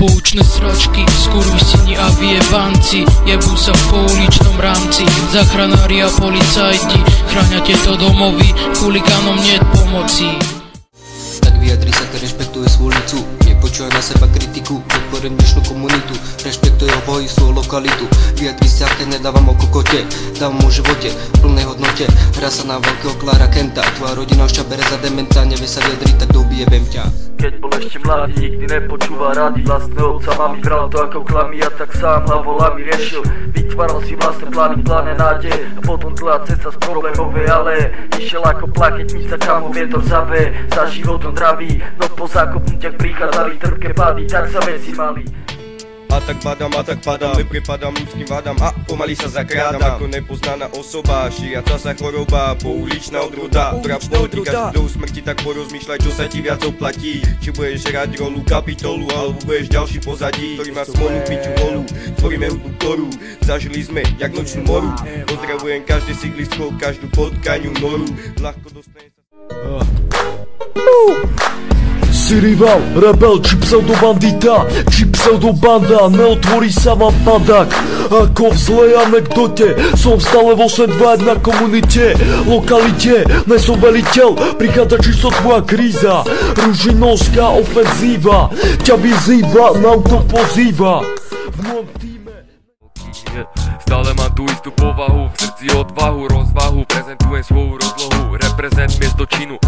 Poučné sračky, skurvysini a vyjebanci jebú sa v pouličnom rámci. Záchranári a policajti chráňa tieto domovy, chuligánom niet pomoci. Tak vyjadri sa, keď rešpektuje svoju ulicu, nepočúvaj na seba kritiku, podporím dnešnú komunitu, rešpektuje obojí svoju lokalitu. Vyjadri sa, keď nedávam o kokote, dávam o živote, plnej hodnote. Hrá sa na veľkého Clara Kenta, tvoja rodina už ťa bere za dementa, nevie sa vyjadriť, tak dobijebem ťa. Keď bol ešte mladý, nikdy nepočúva rady vlastného otca, mami bral to ako klamy, ja tak sám hlavolami riešil. Vytváral si vlastné plány, plné nádeje, a potom dlhá cesta z problémovej aleje. Išiel ako plaketnica, kamo vietor zaveje, za životom draví, no po zákopnutiach prichádzali trpké pády, tak sa veci mali. A tak padám, neprepadám ľudským vadám a pomaly sa zakrádam ako nepoznaná osoba, šíriaca sa choroba, pouličná odroda. Prav politika do smrti, tak porozmýšľaj, čo sa ti viac oplatí. Či budeš hrať rolu kapitolu, alebo budeš ďalší pozadí, ktorý má smolu piču volu. Tvoríme hudbu, ktorú zažili sme, jak nočnú moru. Pozdravujem každé sídlisko, každú potkaniu noru. Ľahko dostane sa... Si rival, rebel, či pseudobandita, či pseudobanda, neotvorí sa vám padák. Ako v zlej anekdote, som stále vo 821 na komunite, lokalite, nesom veliteľ, prichádza čisto tvoja kríza. Ružinovská ofenzíva, ťa vyzýva, nám to pozýva. V môjom týme stále mám tú istú povahu, v srdci odvahu, rozvahu, prezentujem svoju rozlohu, reprezent miesto činu.